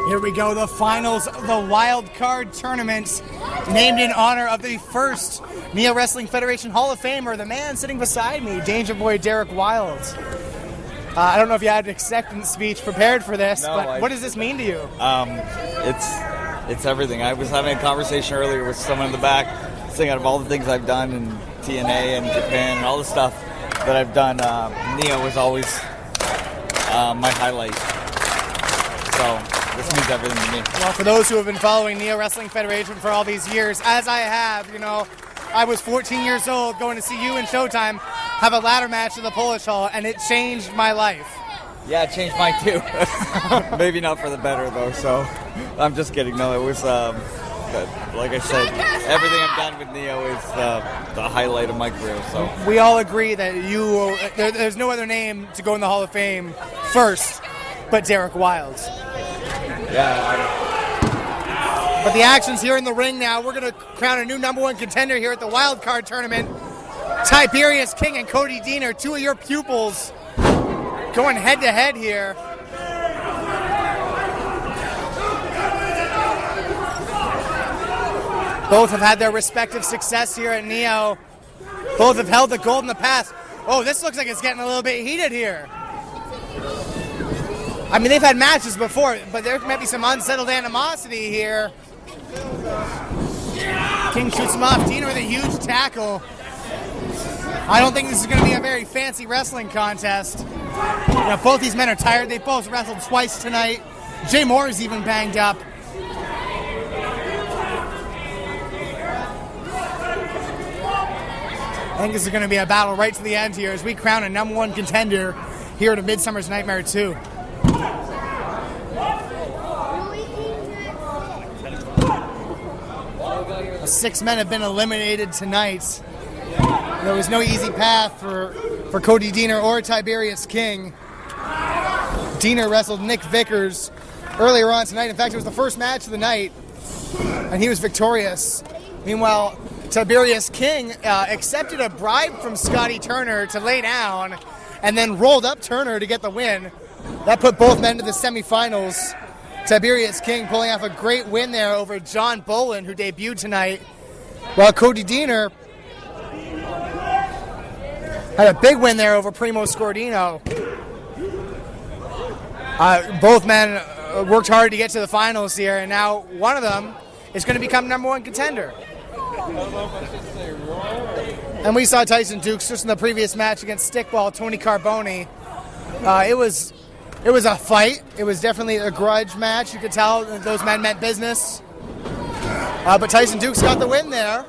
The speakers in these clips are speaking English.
Here we go, the finals of the Wylde Card tournament, named in honor of the first Neo Wrestling Federation Hall of Famer, the man sitting beside me, Danger Boy Derek Wylde. I don't know if you had an acceptance speech prepared for this, but what does this mean to you? It's everything. I was having a conversation earlier with someone in the back, saying out of all the things I've done in TNA and Japan and all the stuff that I've done, Neo was always my highlight. So this means everything to me. Well, for those who have been following Neo Wrestling Federation for all these years, as I have, you know, I was 14 years old going to see you in Showtime have a ladder match in the Polish Hall, and it changed my life. Yeah, it changed mine too. Maybe not for the better though, so I'm just kidding. No, it was, like I said, everything I've done with Neo is the highlight of my career. So we all agree that there's no other name to go in the Hall of Fame first but Derek Wylde. Yeah. But the action's here in the ring now. We're going to crown a new #1 contender here at the Wylde Card tournament. Tiberious King and Cody Deaner, two of your pupils, going head-to-head here. Both have had their respective success here at Neo. Both have held the gold in the past. Oh, this looks like it's getting a little bit heated here. I mean, they've had matches before, but there might be some unsettled animosity here. King shoots him off. Deaner with a huge tackle. I don't think this is going to be a very fancy wrestling contest. You know, both these men are tired. They both wrestled twice tonight. Jay Moore is even banged up. I think this is going to be a battle right to the end here as we crown a #1 contender here at a Midsummer's Nightmare 2. Six men have been eliminated tonight. There was no easy path for Cody Deaner or Tiberious King. Deaner wrestled Nick Vickers earlier on tonight. In fact, it was the first match of the night, and he was victorious. Meanwhile, Tiberious King accepted a bribe from Scotty Turner to lay down and then rolled up Turner to get the win. That put both men to the semifinals. Tiberious King pulling off a great win there over John Bolin, who debuted tonight, while Cody Deaner had a big win there over Primo Scordino. Both men worked hard to get to the finals here, and now one of them is going to become #1 contender. And we saw Tyson Dukes just in the previous match against Stickball Tony Carboni. It was a fight. It was definitely a grudge match. You could tell that those men meant business. But Tyson Dukes got the win there.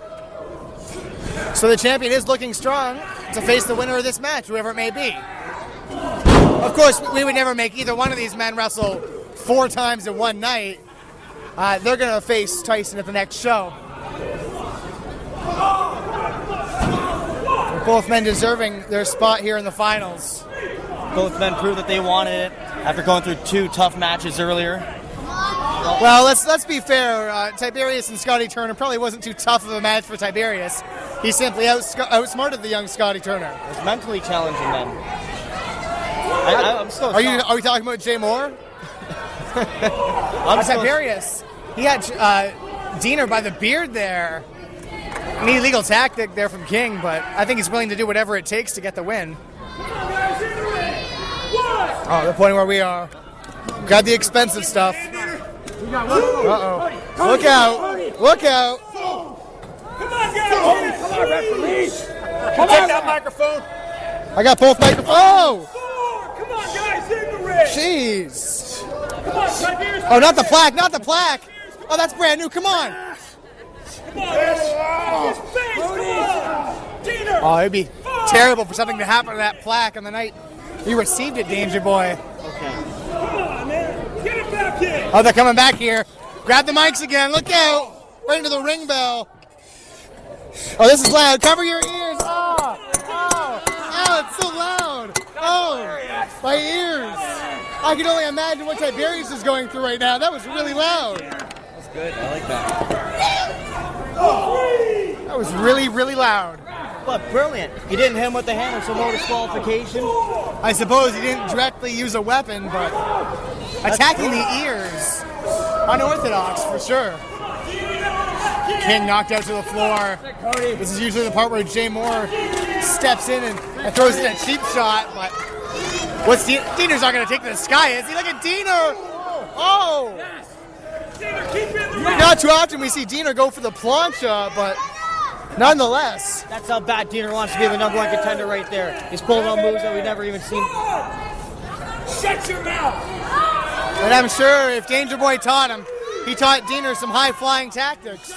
So the champion is looking strong to face the winner of this match, whoever it may be. Of course, we would never make either one of these men wrestle 4 times in one night. They're going to face Tyson at the next show. Both men deserving their spot here in the finals. Both men proved that they wanted it after going through 2 tough matches earlier. Well, let's be fair. Tiberious and Scotty Turner probably wasn't too tough of a match for Tiberious. He simply outsmarted the young Scotty Turner. It was mentally challenging then. I'm still. Are we talking about Jay Moore? Tiberious. He had Deaner by the beard there. An illegal tactic there from King, but I think he's willing to do whatever it takes to get the win. Oh, the point where we are. Grab the expensive stuff. Uh-oh. Look out. Look out. Come on, guys. Come on, referee. Take that microphone. I got both microphones. Oh! Come on, guys. In the ring. Jeez. Come on, Tiberious. Oh, not the plaque. Not the plaque. Oh, that's brand new. Come on. Come on. His face. Come on. Deaner. Oh, it'd be terrible for something to happen to that plaque on the night you received it, Danger Boy. Okay. Come on, man. Get it back here. Oh, they're coming back here. Grab the mics again. Look out. Right into the ring bell. Oh, this is loud. Cover your ears. Oh, it's so loud. Oh, my ears. I can only imagine what Tiberious is going through right now. That was really loud. That's good. I like that. That was really, really loud. But brilliant. You didn't hit him with the hammer, so no disqualification. I suppose he didn't directly use a weapon, but attacking the ears. unorthodox for sure. King knocked out to the floor. This is usually the part where Jay Moore steps in and throws in a cheap shot, but Deaner's not going to take to the sky, is he? Look at Deaner! Oh! Not too often we see Deaner go for the plancha, but nonetheless. That's how bad Deaner wants to be the #1 contender right there. He's pulling on moves that we've never even seen. Shut your mouth! And I'm sure if Danger Boy taught him, he taught Deaner some high-flying tactics.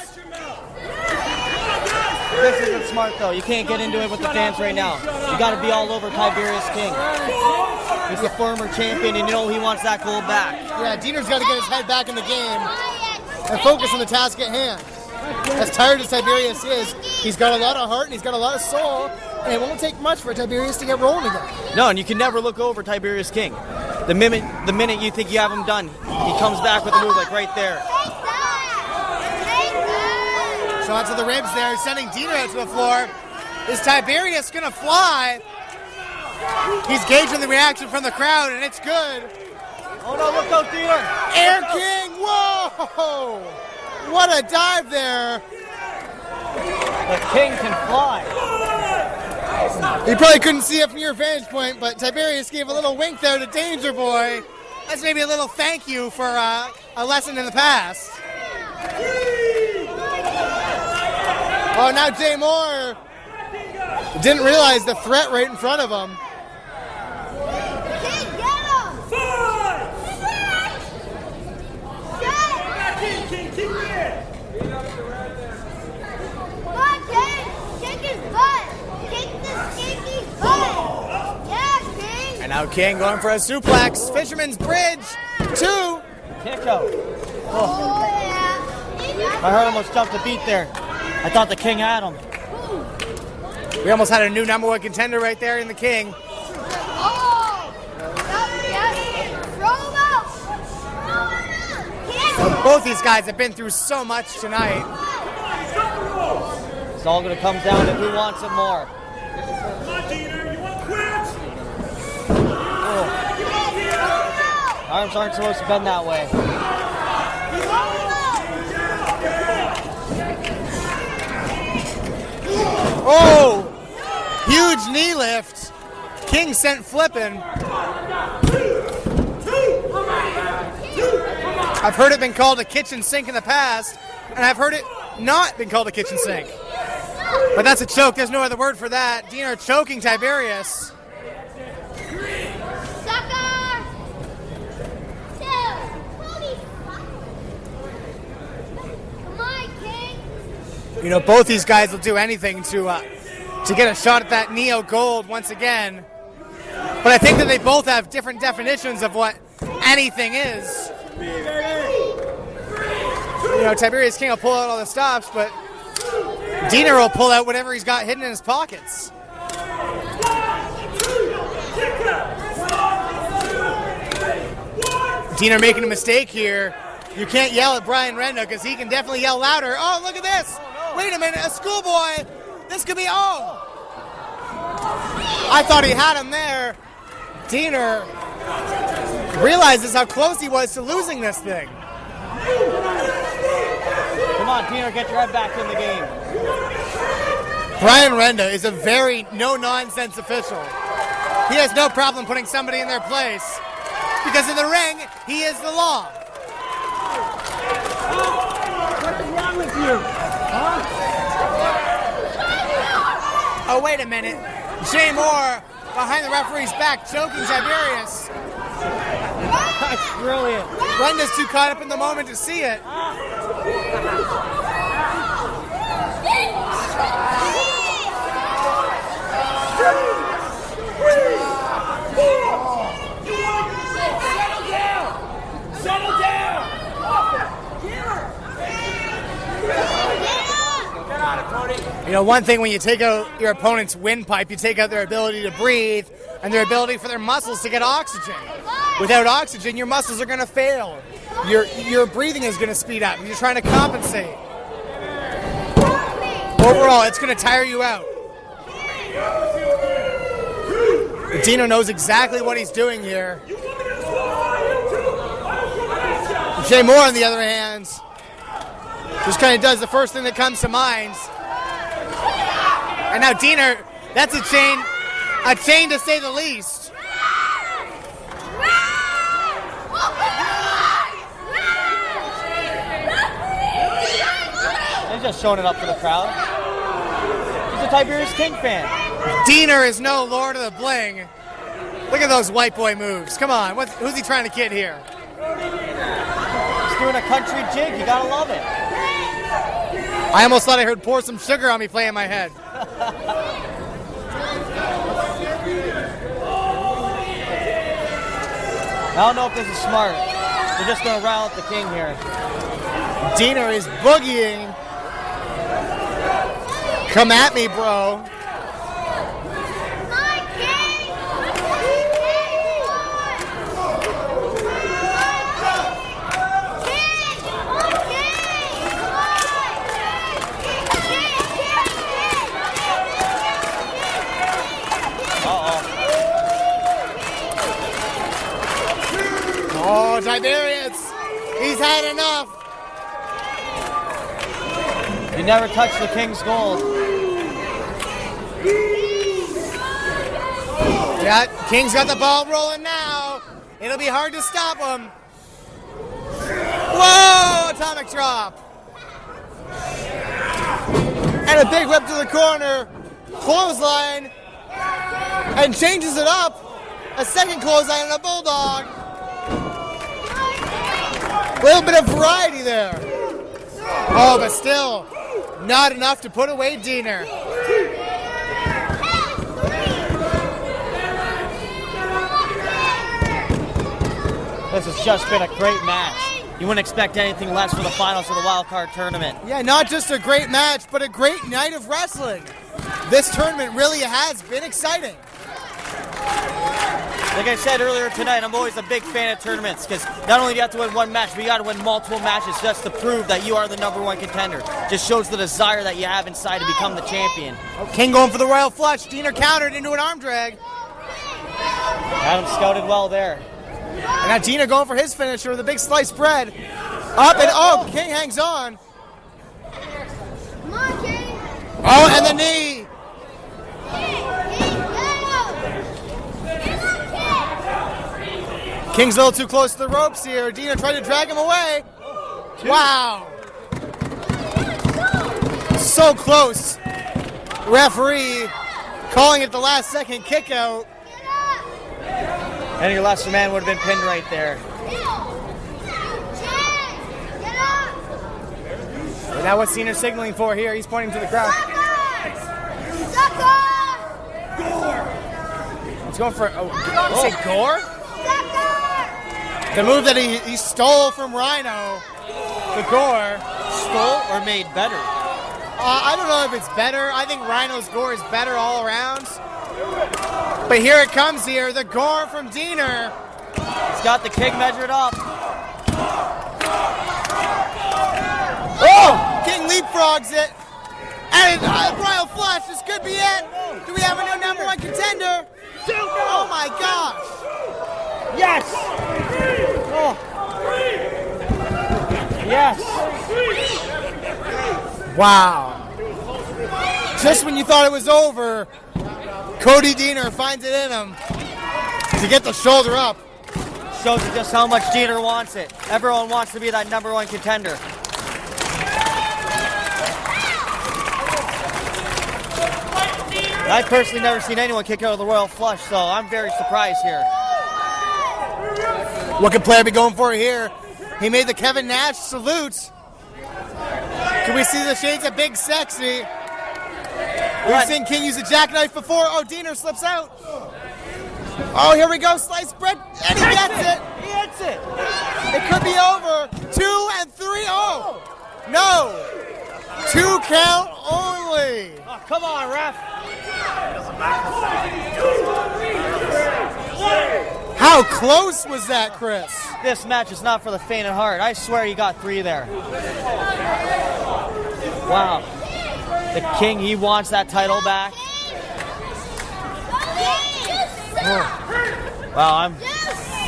This isn't smart, though. You can't get into it with the fans right now. You got to be all over Tiberious King. He's a former champion, and you know he wants that gold back. Yeah, Deaner's got to get his head back in the game and focus on the task at hand. As tired as Tiberious is, he's got a lot of heart and he's got a lot of soul, and it won't take much for Tiberious to get rolling again. No, and you can never look over Tiberious King. The minute you think you have him done, he comes back with a move like right there. Shots to the ribs there, sending Deaner out to the floor. Is Tiberious going to fly? He's gauging the reaction from the crowd, and it's good. Oh no, look out, Deaner! Air King, whoa! What a dive there. The King can fly. You probably couldn't see it from your vantage point, but Tiberious gave a little wink there to Danger Boy. That's maybe a little thank you for a lesson in the past. Oh, now Jay Moore didn't realize the threat right in front of him. And now King going for a suplex. Fisherman's Bridge, 2. Kick out. Oh. I heard almost jumped a beat there. I thought the King had him. We almost had a new #1 contender right there in the King. Both these guys have been through so much tonight. It's all going to come down to who wants it more. Arms aren't supposed to bend that way. Oh! Huge knee lift. King sent flipping. I've heard it been called a kitchen sink in the past, and I've heard it not been called a kitchen sink. But that's a choke. There's no other word for that. Deaner choking Tiberious. You know, both these guys will do anything to get a shot at that Neo Gold once again. But I think that they both have different definitions of what anything is. You know, Tiberious King will pull out all the stops, but Deaner will pull out whatever he's got hidden in his pockets. Deaner making a mistake here. You can't yell at Brian Renda because he can definitely yell louder. Oh, look at this. Wait a minute, a schoolboy. This could be, oh. I thought he had him there. Deaner realizes how close he was to losing this thing. Come on, Deaner, get your head back in the game. Brian Renda is a very no-nonsense official. He has no problem putting somebody in their place because in the ring, he is the law. What is wrong with you? Huh? Oh, wait a minute. Jay Moore behind the referee's back, choking Tiberious. That's brilliant. Renda's too caught up in the moment to see it. Settle down! You know, one thing when you take out your opponent's windpipe, you take out their ability to breathe and their ability for their muscles to get oxygen. Without oxygen, your muscles are going to fail. Your breathing is going to speed up. You're trying to compensate. Overall, it's going to tire you out. Deaner knows exactly what he's doing here. Shay Moore, on the other hand, just kind of does the first thing that comes to mind. And now Deaner, that's a chain to say the least. He's just showing it up for the crowd. He's a Tiberious King fan. Deaner is no Lord of the Bling. Look at those white boy moves. Come on, who's he trying to kid here? He's doing a country jig. You gotta love it. I almost thought I heard Pour Some Sugar on Me play in my head. I don't know if this is smart. They're just gonna rile up the King here. Deaner is boogieing. Come at me, bro. Oh, Tiberius, he's had enough. You never touch the King's gold. Yeah, King's got the ball rolling now. It'll be hard to stop him. Whoa, atomic drop. And a big whip to the corner. Clothesline. And changes it up. A second clothesline and a bulldog. A little bit of variety there. Oh, but still not enough to put away Deaner. This has just been a great match. You wouldn't expect anything less for the finals of the Wylde Card tournament. Yeah, not just a great match, but a great night of wrestling. This tournament really has been exciting. Like I said earlier tonight, I'm always a big fan of tournaments because not only do you have to win one match, but you got to win multiple matches just to prove that you are the #1 contender. Just shows the desire that you have inside to become the champion. King going for the royal flush. Deaner countered into an arm drag. Adam scouted well there. And now Deaner going for his finisher with a big sliced bread. Up and oh, King hangs on. Come on, King. Oh, and the knee. King's a little too close to the ropes here. Deaner tried to drag him away. Wow. So close. Referee calling it the last second kick out. Any lesser man would have been pinned right there. And now what's Deaner signaling for here? He's pointing to the crowd. He's going for, say Gore? The move that he stole from Rhino, the Gore. Stole or made better? I don't know if it's better. I think Rhino's Gore is better all around. But here it comes here, the Gore from Deaner. He's got the King measured up. Oh! King leapfrogs it. And Royal Flush, this could be it. Do we have a new #1 contender? Oh my gosh. Yes! Oh. Yes! Wow. Just when you thought it was over, Cody Deaner finds it in him to get the shoulder up. Shows you just how much Deaner wants it. Everyone wants to be that #1 contender. I've personally never seen anyone kick out of the Royal Flush, so I'm very surprised here. What could Player be going for here? He made the Kevin Nash salute. Can we see the shades of Big Sexy? We've seen King use a jackknife before. Oh, Deaner slips out. Oh, here we go. Sliced bread. And he gets it. He hits it. It could be over. 2 and 3. Oh, no. 2 count only. Oh, come on, ref. How close was that, Chris? This match is not for the faint of heart. I swear you got 3 there. Wow. The King, he wants that title back. Oh. Wow,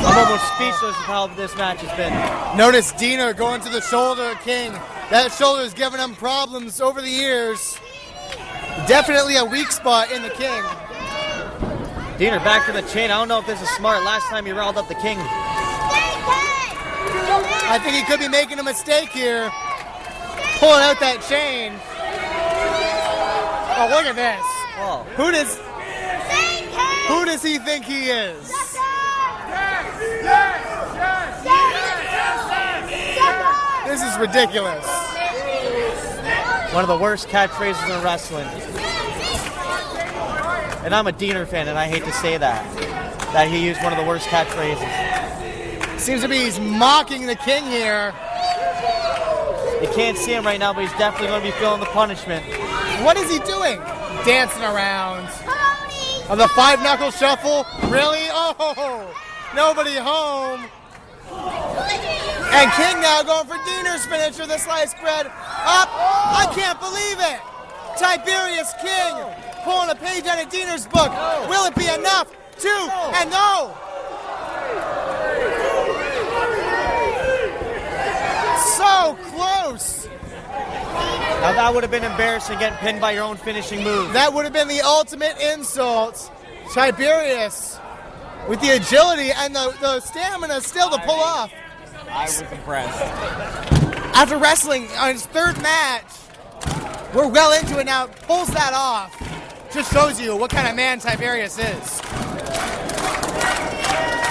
I'm almost speechless with how this match has been. Notice Deaner going to the shoulder of King. That shoulder has given him problems over the years. Definitely a weak spot in the King. Deaner back to the chain. I don't know if this is smart. Last time he riled up the King. I think he could be making a mistake here. Pulling out that chain. Oh, look at this. Oh. Who does he think he is? This is ridiculous. One of the worst catchphrases in wrestling. And I'm a Deaner fan, and I hate to say that he used one of the worst catchphrases. Seems to be he's mocking the King here. You can't see him right now, but he's definitely going to be feeling the punishment. What is he doing? Dancing around. Oh, the 5-knuckle shuffle? Really? Oh, nobody home. And King now going for Deaner's finisher, the sliced bread. Up. I can't believe it. Tiberious King pulling a page out of Deaner's book. Will it be enough? 2 and no. So close. Now that would have been embarrassing, getting pinned by your own finishing move. That would have been the ultimate insult. Tiberius with the agility and the stamina still to pull off. I was impressed. After wrestling on his 3rd match, we're well into it now, pulls that off. Just shows you what kind of man Tiberius is.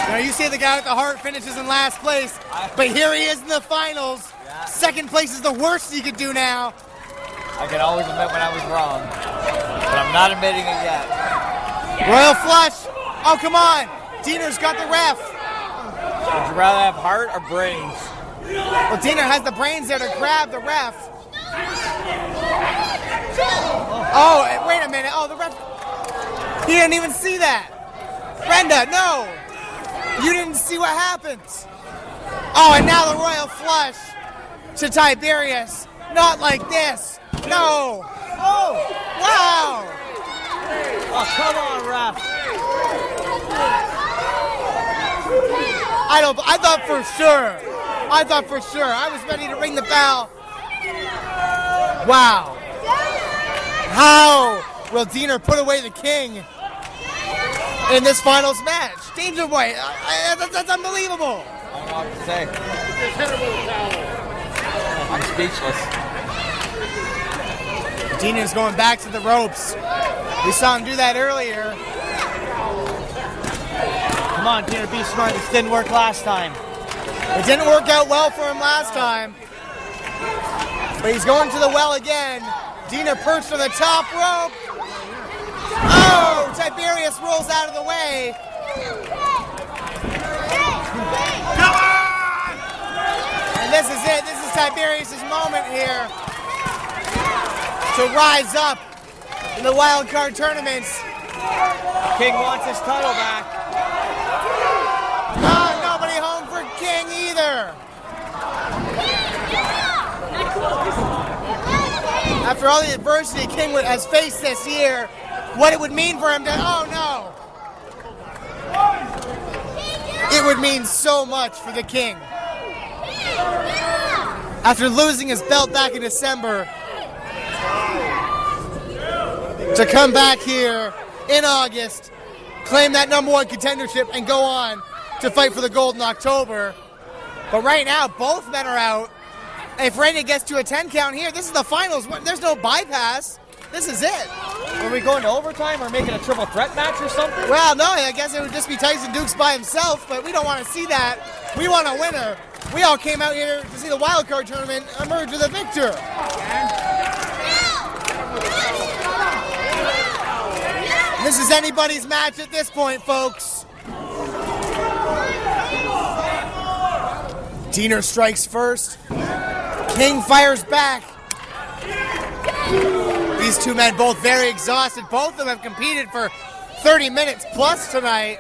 You know, you see the guy with the heart finishes in last place, but here he is in the finals. Yeah. 2nd place is the worst he could do now. I can always admit when I was wrong, but I'm not admitting it yet. Royal flush. Oh, come on. Deaner's got the ref. Would you rather have heart or brains? Well, Deaner has the brains there to grab the ref. Oh, wait a minute. Oh, the ref. He didn't even see that. Brenda, no. You didn't see what happened. Oh, and now the royal flush to Tiberius. Not like this. No. Oh, wow. Oh, come on, ref. I thought for sure. I was ready to ring the bell. Wow. How will Deaner put away the King in this finals match? Danger Boy, that's unbelievable. I don't know what to say. I'm speechless. Deaner's going back to the ropes. We saw him do that earlier. Come on, Deaner, be smart. This didn't work last time. It didn't work out well for him last time. But he's going to the well again. Deaner perched on the top rope. Oh, Tiberius rolls out of the way. Come on! And this is it. This is Tiberius' moment here to rise up in the Wylde Card tournaments. King wants his title back. Nobody home for King either. After all the adversity King has faced this year, what it would mean for him to, oh no. It would mean so much for the King. After losing his belt back in December, to come back here in August, claim that #1 contendership, and go on to fight for the gold in October. But right now, both men are out. If Randy gets to a 10 count here, this is the finals. There's no bypass. This is it. Are we going to overtime or making a triple threat match or something? Well, no, I guess it would just be Tyson Dukes by himself, but we don't want to see that. We want a winner. We all came out here to see the Wylde Card tournament emerge with a victor. This is anybody's match at this point, folks. Deaner strikes first. King fires back. These two men both very exhausted. Both of them have competed for 30 minutes plus tonight.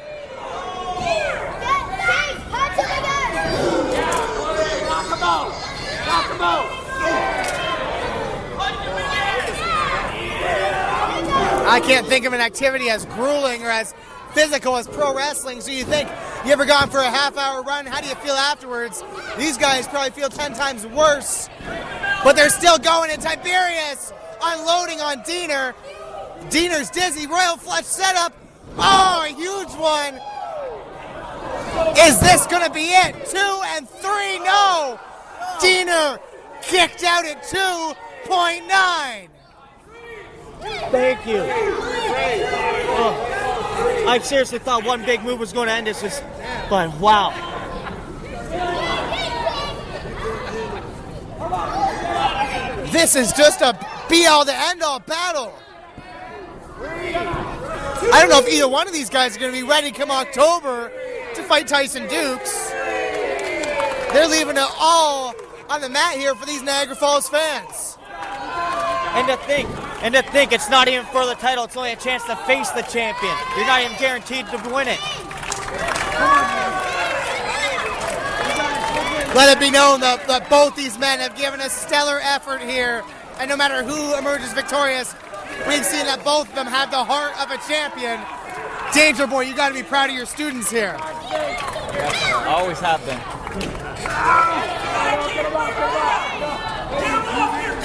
I can't think of an activity as grueling or as physical as pro wrestling, so you think You ever gone for a half-hour run? How do you feel afterwards? These guys probably feel 10 times worse. But they're still going, and Tiberious unloading on Deaner. Deaner's dizzy, royal flush setup. Oh, a huge one. Is this gonna be it? 2 and 3, no. Deaner kicked out at 2.9. Thank you. Oh, I seriously thought one big move was going to end this, but wow. This is just a be-all to end-all battle. I don't know if either one of these guys are going to be ready come October to fight Tyson Dukes. They're leaving it all on the mat here for these Niagara Falls fans. And to think, it's not even for the title. It's only a chance to face the champion. You're not even guaranteed to win it. Let it be known that both these men have given a stellar effort here. And no matter who emerges victorious, we've seen that both of them have the heart of a champion. Danger Boy, you got to be proud of your students here. Yes, always have been.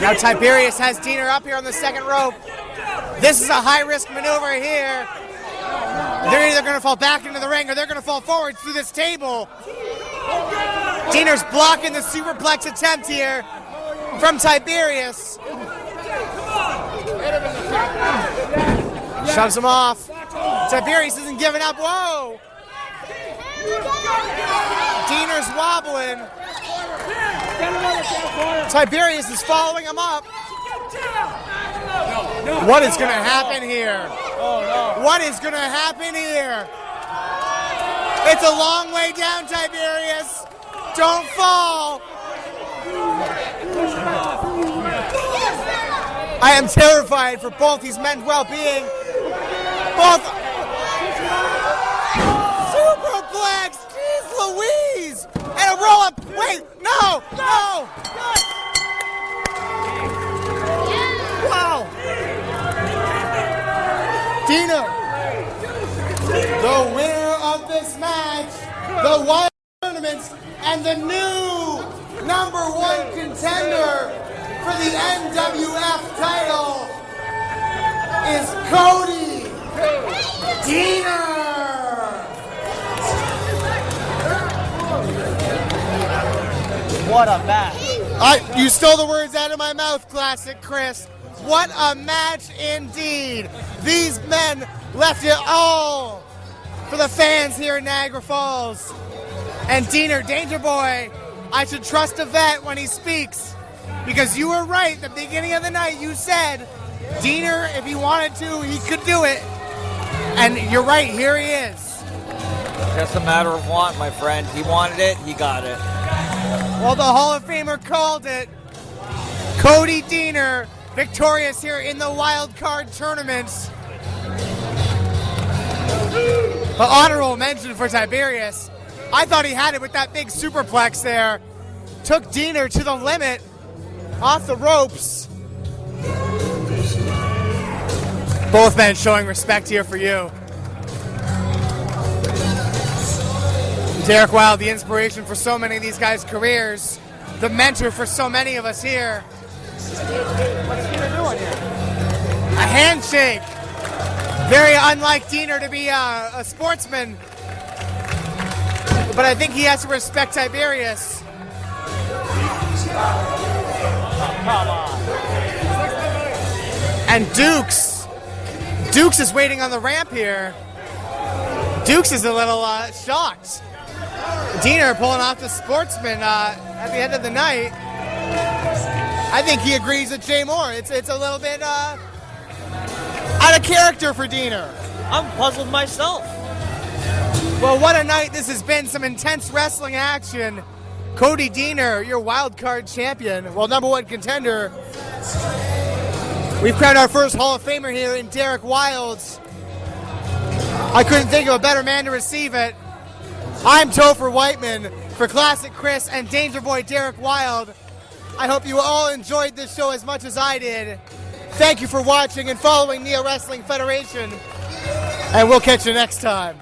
Now Tiberious has Deaner up here on the second rope. This is a high-risk maneuver here. They're either going to fall back into the ring or they're going to fall forward through this table. Deaner's blocking the superplex attempt here from Tiberious. Shoves him off. Tiberious isn't giving up. Whoa! Deaner's wobbling. Tiberious is following him up. What is going to happen here? What is going to happen here? It's a long way down, Tiberious. Don't fall. I am terrified for both these men's well-being. Both. Superplex. Jeez Louise. And a roll-up. Wait. No. No. Wow. Deaner, the winner of this match, the Wylde Tournaments, and the new #1 contender for the NWF title is Cody Deaner. What a match. You stole the words out of my mouth, Classic Chris. What a match indeed. These men left it all for the fans here in Niagara Falls. And Deaner, Danger Boy, I should trust a vet when he speaks. Because you were right at the beginning of the night. You said, Deaner, if he wanted to, he could do it. And you're right, here he is. Just a matter of want, my friend. He wanted it, he got it. Well, the Hall of Famer called it. Cody Deaner, victorious here in the Wylde Card tournaments. But honorable mention for Tiberious. I thought he had it with that big superplex there. Took Deaner to the limit, off the ropes. Both men showing respect here for you. Derek Wylde, the inspiration for so many of these guys' careers. The mentor for so many of us here. What's Deaner doing here? A handshake. Very unlike Deaner to be a sportsman. But I think he has to respect Tiberious. Come on. And Dukes is waiting on the ramp here. Dukes is a little shocked. Deaner pulling off the sportsman at the end of the night. I think he agrees with Jay Moore. It's a little bit out of character for Deaner. I'm puzzled myself. Well, what a night this has been. Some intense wrestling action. Cody Deaner, your Wylde Card champion. Well, #1 contender. We've crowned our first Hall of Famer here in Derek Wylde. I couldn't think of a better man to receive it. I'm Topher Whiteman for Classic Chris and Danger Boy Derek Wylde. I hope you all enjoyed this show as much as I did. Thank you for watching and following Neo Wrestling Federation. And we'll catch you next time.